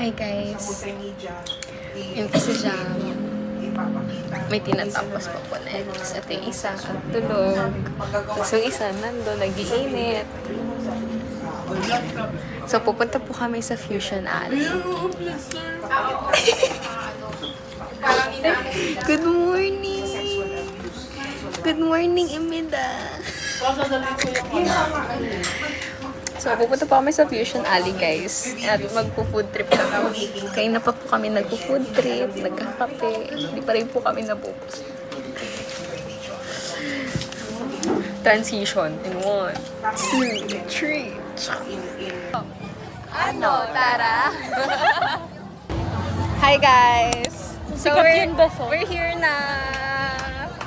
Hi guys. Yun po si Jam. May tinatapos pa po next. At yung isa at tulog. Tapos yung isa nando, nag-iinit. So pupunta po kami sa Fusion Alley. Good morning! Good morning, Imida! So, pupunta pa kami sa Fusion Alley, guys. At magpo-food trip na kami. Kaya na pa po kami nagpo-food trip, nagkakape. Hindi pa rin po kami nabubos. Transition in 1, 2, 3. Ano, Tara? Hi, guys! So, we're here na.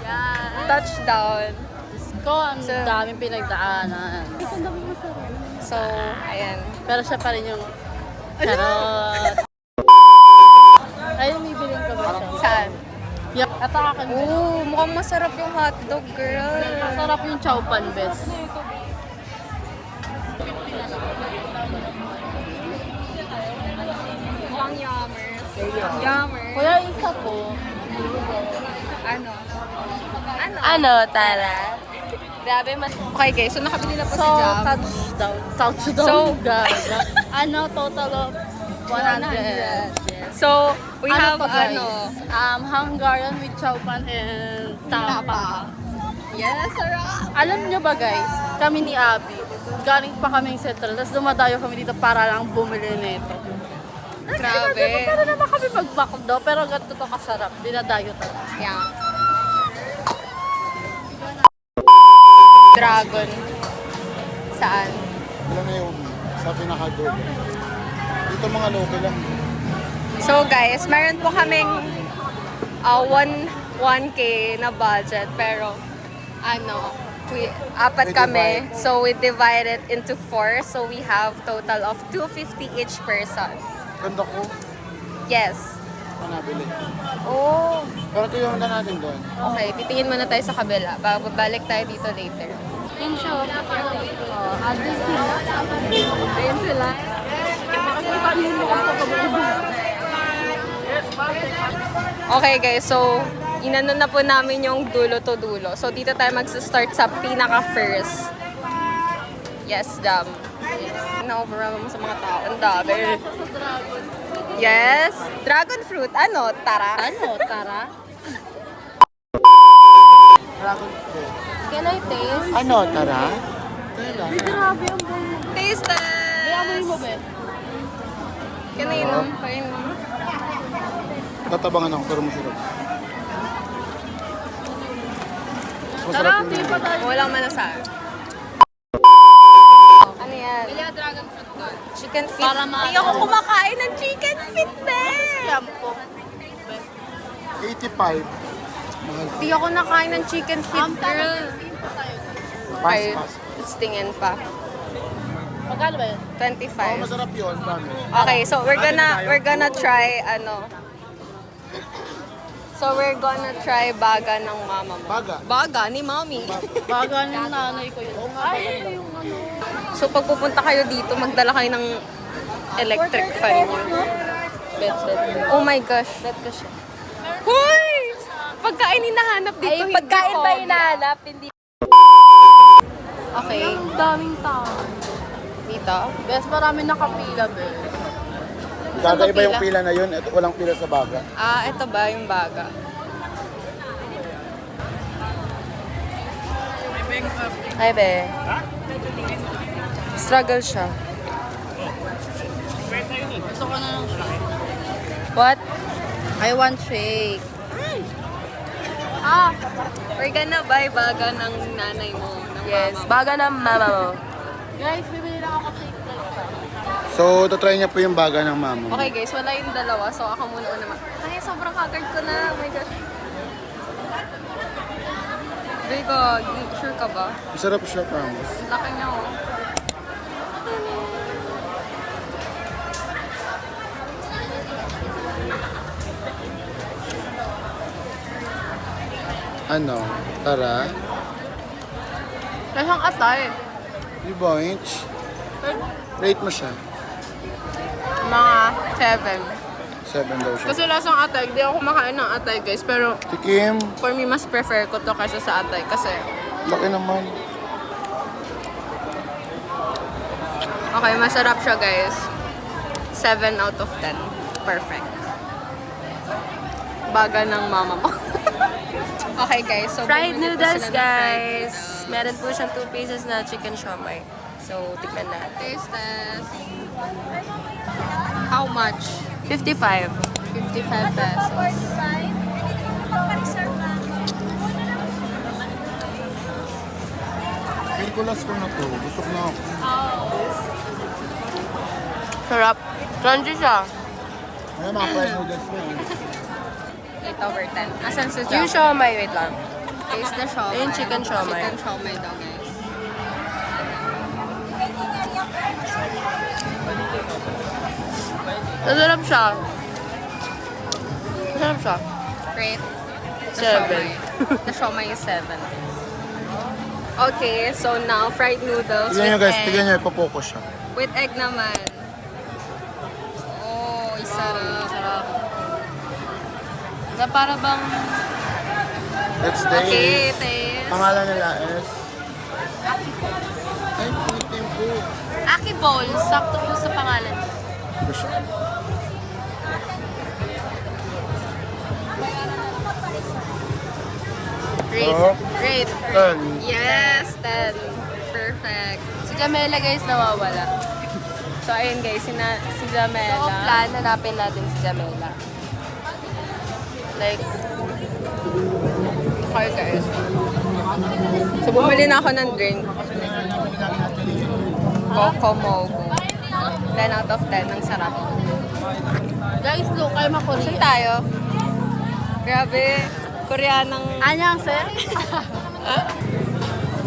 Yan. Touchdown. Ko, ang daming pinagdaanan. So, ayan. Pero siya pa rin yung charot. Ayun, bibiling ko ba siya? Saan? Yup. Ito akin. Oo, mukhang masarap yung hotdog, girl. Masarap yung chow pan, best. Mukhang yummers. Yummers. Kuya, isa po. Ano? Ano, Tara? Grabe man. Okay, guys. So, nakabili na po So, si Jam. touchdown. So, guys. Ano, total of 100. So, we have, pa, guys? ano? Hungarian with chow pan and tapa. Yes, sarap. Alam nyo ba guys, kami ni Abby, galing pa kaming Central, tapos dumadayo kami dito para lang bumili nito. Grabe. Pero naman kami magbakdo, pero ganito to kasarap, dinadayo talaga. Yeah. Dragon. Saan? Ilan na yung sa pinaka-goal? Dito mga local lang. So, guys, meron po kaming 1K na budget, pero apat We kami. divide. So, we divide it into 4. So, we have total of 250 each person. Ganda ko. Yes. Ano nabili? Oh. Pero ito yung handa natin doon. Okay, titingin muna tayo sa kabila. Babalik tayo dito later. In short, address sila. Ayun sila. Okay guys, so inano na po namin yung dulo to dulo. So dito tayo magsa-start sa pinaka-first. Yes, Jam. Na-overwhelm mo sa mga tao. Ang dami. Yes. Dragon fruit. Ano? Tara. Ano, Tara? Dragon fruit. Can I taste? Ano, Tara? Tara. Grabe ang buhay. Taste Kaya mo test. mo, Ben. Kainom. Kainom. Tatabangan ako pero masarap. Mas masarap Tara, yung di pa tayo. Walang manasar. Ano yan? Dragon fruit doon. Chicken feet. Para Hindi ako kumakain ng chicken feet, be. Yan po. 85. Mahal. Hindi ako nakain ng chicken feet, girl. Pass, Okay, pass. let's tingin pa. Magkano ba yun? 25. Masarap yun, promise. Okay, so we're gonna try So we're gonna try baga ng mama mo. Baga. Baga ni mommy. Baga ng nanay ko yun. Ay, ito yung ano. So pag pupunta kayo dito, magdala kayo ng electric fan niyo. Bet. Oh my gosh. Bet ko siya. Hoy! Pagkain hinahanap dito. Ay, pagkain ba phobia. hinahanap? Hindi. Okay. Ang daming tao. Dito. Bes, marami nakapila, Bes. Baga iba yung pila? pila na yun. Ito, walang pila sa baga. Ah, ito ba yung baga? Ay, be. Struggle siya. Gusto ko na lang siya. What? I want shake. Ah, we're gonna buy baga ng nanay mo. Ng Yes, mama mo. baga ng mama mo. Guys, bibili lang ako shake. So, try niya po yung baga ng mama. Okay guys, wala yung dalawa. So ako muna naman. Ay, sobrang haggard ko na. Oh my gosh. Digo, sure ka ba? Masarap siya, promise. Ang laki niya oh. Ano? Tara. Lasang atay. Di ba, Inch? Rate mo siya. Mga 7. 7 daw siya. Kasi lasang atay, di ako kumakain ng atay guys. Pero Tikim. for me, mas prefer ko to kaysa sa atay. Kasi, Laki naman. okay, masarap siya guys. 7 out of 10. Perfect. Baga ng mama mo. Okay guys, so Fried bumili po noodles, sila ng fried guys. noodles. Meron po siyang 2 pieces na chicken siomai. So, tikman natin. Taste test. How much? 55. 55 pesos. Feel ko last ko na to. Busog na ako. Sarap. Crunchy siya. Ayan, mga fried noodles mo. 8 over 10. Asan si Yung Jam? siomai, wait lang. Taste the siomai. Ayun, chicken siomai. Chicken siomai daw guys. Masarap siya. Masarap siya. Rate? The 7. siomai. The siomai is 7. Okay, so now fried noodles Tignan nyo with guys, egg. tignan nyo, ipopokus siya. With egg naman. Oh, sarap. Sarap. Na para bang Let's taste. Okay, taste. Pangalan nila is... Ay, pulitin po. Aki Bowl. Sakto po sa pangalan. Ito siya. Rate. Oh. Rate. 10. Yes, 10. Perfect. Si Jamela, guys, nawawala. So, ayun guys, si So, Jamela. plan, hanapin natin si Jamela. Like, Okay guys. So, bumili na ako ng drink. Coco Mogo. 10 out of 10. Ang sarap. Guys, look, kayo Saan makorean. tayo? Grabe. Koreanang... Anyang, sir?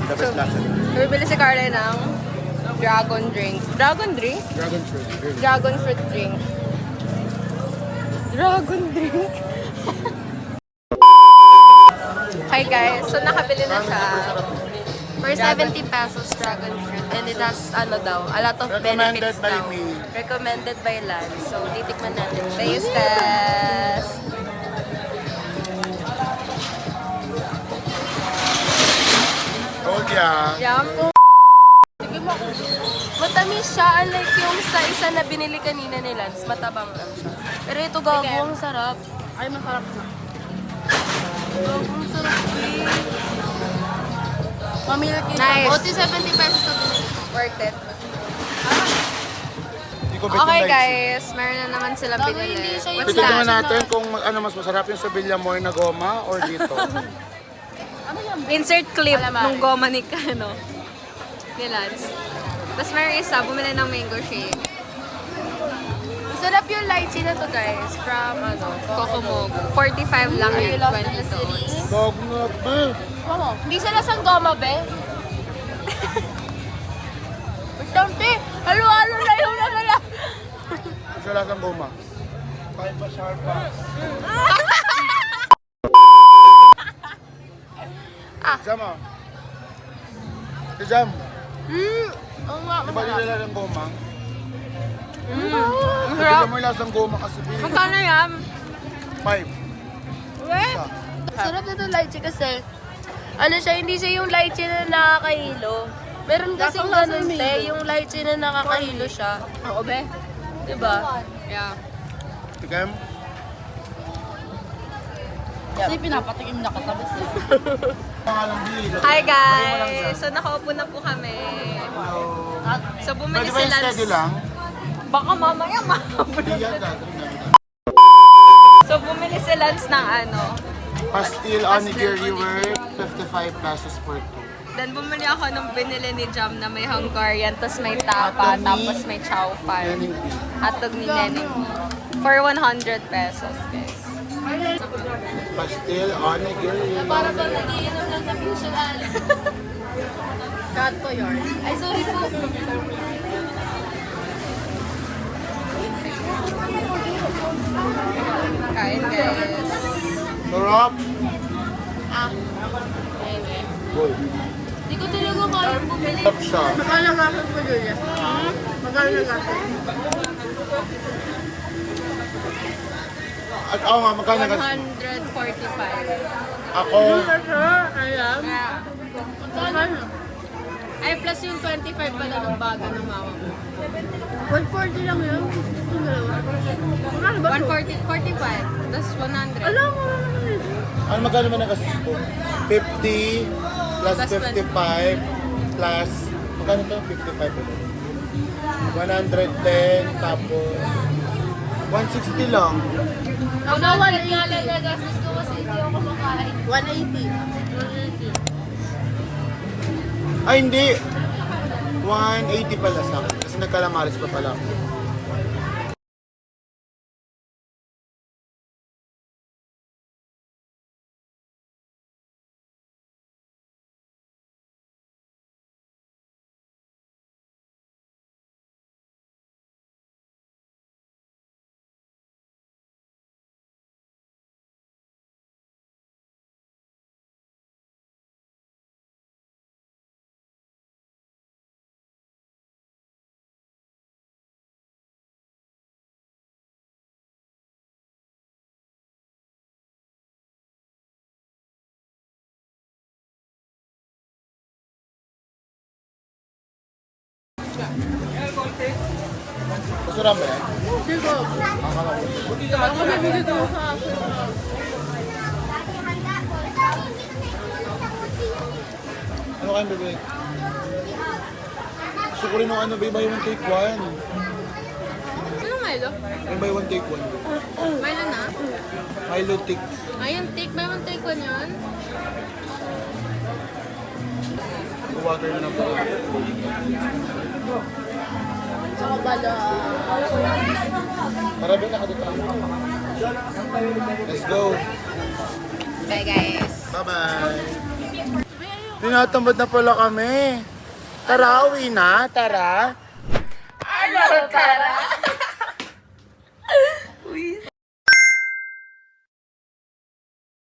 The best lasa. Bibili si Carla ng dragon drink. Dragon drink? Dragon fruit. Really. Dragon fruit drink. Dragon drink? Okay guys, so nakabili na siya. for 70 pesos dragon fruit. And it has, ano daw, a lot of Recommended benefits by daw. me. Recommended by Lance. So, titikman natin siya. Taste test. Told ya. Yum. Matamis siya, unlike yung sa isa na binili kanina ni Lance, matabang lang siya. Pero ito gago, ang sarap. Ay, masarap na. Gago, ang sarap eh. Mamilky Nice. siya. 70 pesos na binili. Worth it. Hindi ko bet Okay yung lights. guys, meron na naman silang Gago, binili. hindi siya yung What's Titignan that? natin kung ano mas masarap yung sa Villamoy na goma or dito. Insert clip Calamari. nung goma ni Kano. Ni Lance. Tapos meron isa, bumili ng mango shake. Masarap yung lychee na to guys. From ano, Coco Mogo. 45 lang Are yun. you lost in the 20 city? tones. Dog na ba? Mamo, hindi siya lasang goma, be? Wait lang, te. Halo-halo na yung nagala. Isa lasang goma. Kahit pa sharp pa. Jam ah. Si Jam. Oo nga, Di ba nila ng goma? Ang Sa sarap. Villamoy lasang goma kasi. Magkano yan? 5. Isa. Sarap na itong lychee kasi, ano siya, hindi siya yung lychee na nakakahilo. Meron kasi Lasang-lasa ganun, yung te, mango. yung lychee na nakakahilo siya. Oo, be. Diba? Yeah. Tigam. Kasi pinapatikim na katabas niya. Pangalang bilis. Hi guys! So nakaupo na po kami. So bumili Pwede ba si yung steady Lance. lang? Baka mamaya mahabol. Hindi yan gagawin namin. So bumili si Lance ng ano. Pastil onigiri worth 55 pesos per two. Then bumili ako nung binili ni Jam na may Hungarian, tapos may tapa, Hotdog ni tapos may chow fan. Neneng B. Hotdog ni Neneng. For 100 pesos, guys. Pastil onigiri. Para bang nagiinom lang sa pusuan. Cut ko yun. Ay, sorry po. Kain, guys. Sarap. Boy. Hindi ko talaga kaya bumili. Sarap siya. Nakalagasas ko yun. Magkano na natin? At ako nga, magkano na kasi? 145. Ako, Ayan. Magkano? Ay, plus yung 25 pala ng bago ng mama mo. 140 lang yun. Yung dalawa. Magkano ba ito? 140, 45. That's 100. Alam mo naman ito. ano magkano ba nagastos ko? 50 plus Plus 55 plus, magkano to? 55 ulit. 110 tapos 160 lang. Ako 180. nagastos ko kasi hindi ako kumakain. 180. 180. Ay, hindi. 180 pala sa akin. Kasi nagkalamaris pa pala ako. Basuran ba yan? Sige. Ako bibigay ko sa akin. Ano kayong bibig? Gusto ko rin ng ano, buy one take one. Ano Milo? Yung buy one take one. Milo na? Milo take. Ayun, take by one, take one yun. Water na lang pala. Saka bala. Marami na ka dito. Let's go. Bye guys. Bye-bye. Tinatamad na pala kami. Tara, uwi na. Tara. Tara!